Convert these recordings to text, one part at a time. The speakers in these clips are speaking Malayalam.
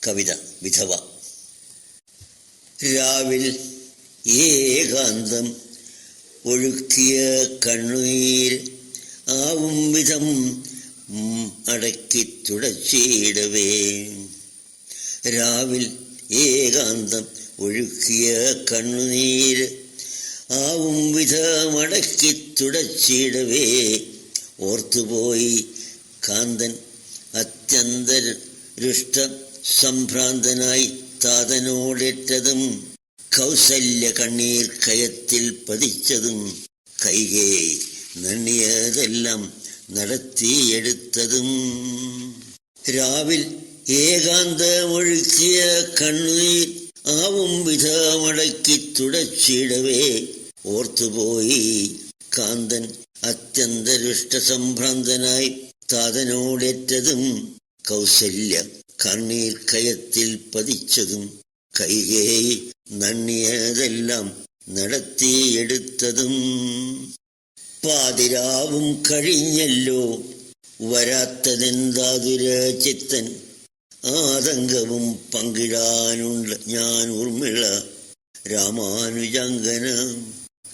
കവിത വിധവ. രാവിൽ ഏകാന്തം ഒഴുക്കിയ കണ്ണുനീർ ആവും വിധം അടക്കി തുടച്ചിടവേ. രാവിൽ ഏകാന്തം ഒഴുക്കിയ കണ്ണുനീർ ആവും വിധമടക്കി തുടച്ചിടവേ. ഓർത്തുപോയി കാന്തൻ അത്യന്തരുഷ്ട സംഭ്രാന്തനായി താതനോടേറ്റതും കൗസല്യ കണ്ണീർ കയത്തിൽ പതിച്ചതും കൈകേയി നണ്ണിയതെല്ലാം നടത്തിയെടുത്തതും. രാവിൽ ഏകാന്തമൊഴുക്കിയ കണ്ണുനീർ ആവും വിധമടക്കി തുടച്ചിടവേ. ഓർത്തുപോയി കാന്തൻ അത്യന്തരുഷ്ട സംഭ്രാന്തനായി താതനോടേറ്റതും കൗസല്യ കണ്ണീർ കയത്തിൽ പതിച്ചതും കൈകേയി നണ്ണിയതെല്ലാം നടത്തിയെടുത്തതും. പാതിരാവും കഴിഞ്ഞല്ലോ വരാത്തതെന്താതുര ചിത്തൻ. ആതങ്കവും പങ്കിടാനുള്ള ഞാൻ ഊർമിള രാമാനുജാങ്കന.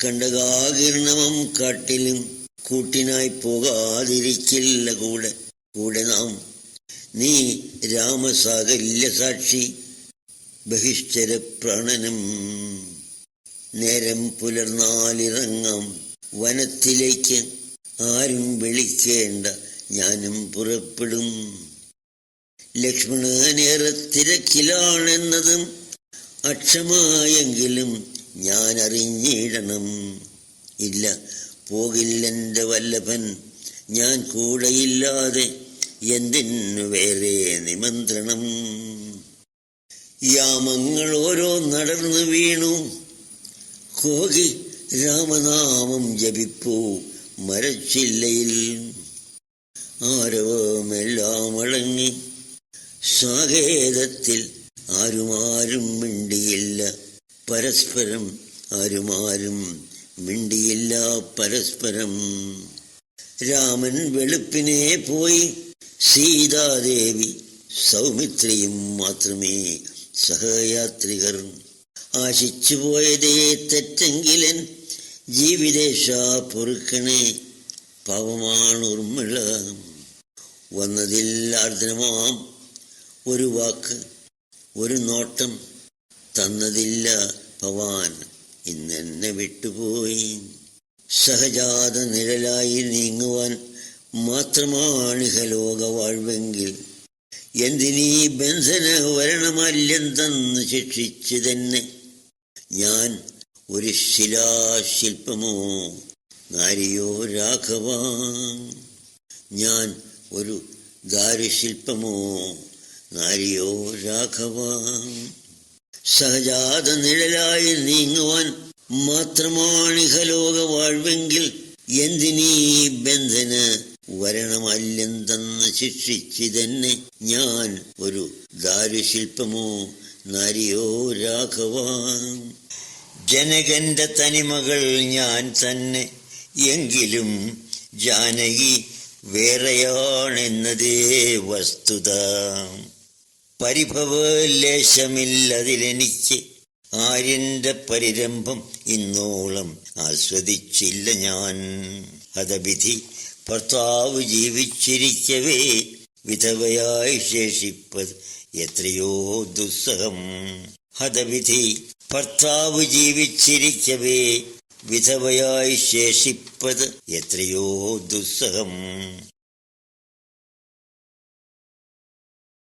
കണ്ടകാകീർണമം കാട്ടിലും കൂട്ടിനായി പോകാതിരിക്കില്ല കൂടെ കൂടെ നാം. നീ രാമസാകല്യ സാക്ഷി ബഹിഷ്ഠര പ്രാണനം. നേരം പുലർന്നാലിറങ്ങാം വനത്തിലേക്ക്. ആരും വിളിക്കേണ്ട ഞാനും പുറപ്പെടും. ലക്ഷ്മണനേറെ തിരക്കിലാണെന്നതും അക്ഷമായെങ്കിലും ഞാൻ അറിഞ്ഞിടണം. ഇല്ല, പോകില്ലെൻ്റെ വല്ലഭൻ ഞാൻ കൂടെയില്ലാതെ. എന്തിനു വേറെ നിമന്ത്രണം? യാമങ്ങൾ ഓരോ നടന്നു വീണു കോകി രാമനാമം ജപിപ്പൂ മരച്ചില്ലയിൽ. ആരവമെല്ലാം അടങ്ങി സാകേതത്തിൽ ആരുമാരും മിണ്ടിയില്ല പരസ്പരം. ആരുമാരും മിണ്ടിയില്ല പരസ്പരം. രാമൻ വെളുപ്പിനെ പോയി. സീതാദേവി സൗമിത്രിയും മാത്രമേ സഹയാത്രികർ. ആശിച്ചു പോയതേ തെറ്റെങ്കിലൻ ജീവിതേശ പൊറുക്കണേ. പാവമാണ് ഊർമിള. വന്നതിൽ ആർദ്രമാം ഒരു വാക്ക് ഒരു നോട്ടം തന്നതില്ല ഭവാൻ. ഇന്നെന്നെ വിട്ടുപോയി. സഹജാത നിഴലായി നീങ്ങുവാൻ മാത്രമാണിഹലോക വാഴ്വെങ്കിൽ എന്തിനീ ബന്ധന വരണമല്ലെന്തെന്ന് ശിക്ഷിച്ചു തന്നെ. ഞാൻ ഒരു ശിലാശില്പമോ നാരിയോ രാഘവ. ഞാൻ ഒരു ദാരുശില്പമോ നാരിയോ രാഘവ. സഹജാത നിഴലായി നീങ്ങുവാൻ മാത്രമാണിഹലോക വാഴ്വെങ്കിൽ എന്തിനീ ബന്ധന വരണമല്ലെന്തെന്ന് ശിക്ഷിച്ചു തന്നെ. ഞാൻ ഒരു ദാരുശില്പമോ നാരിയോ രാഘവ. ജനകന്റെ തനിമകൾ ഞാൻ തന്നെ എങ്കിലും ജാനകി വേറെയാണെന്നതേ വസ്തുത. പരിഭവലേശമില്ലതിലെനിക്ക്. ആര്യന്റെ പരിരംഭം ഇന്നോളം ആസ്വദിച്ചില്ല ഞാൻ. ഹതവിധി ഭർത്താവ് ജീവിച്ചിരിക്കവേ വിധവയായി ശേഷിപ്പത് എത്രയോ ദുസ്സഹം. ഹതവിധി ഭർത്താവ് ജീവിച്ചിരിക്കവേ വിധവയായി ശേഷിപ്പത് എത്രയോ ദുസ്സഹം.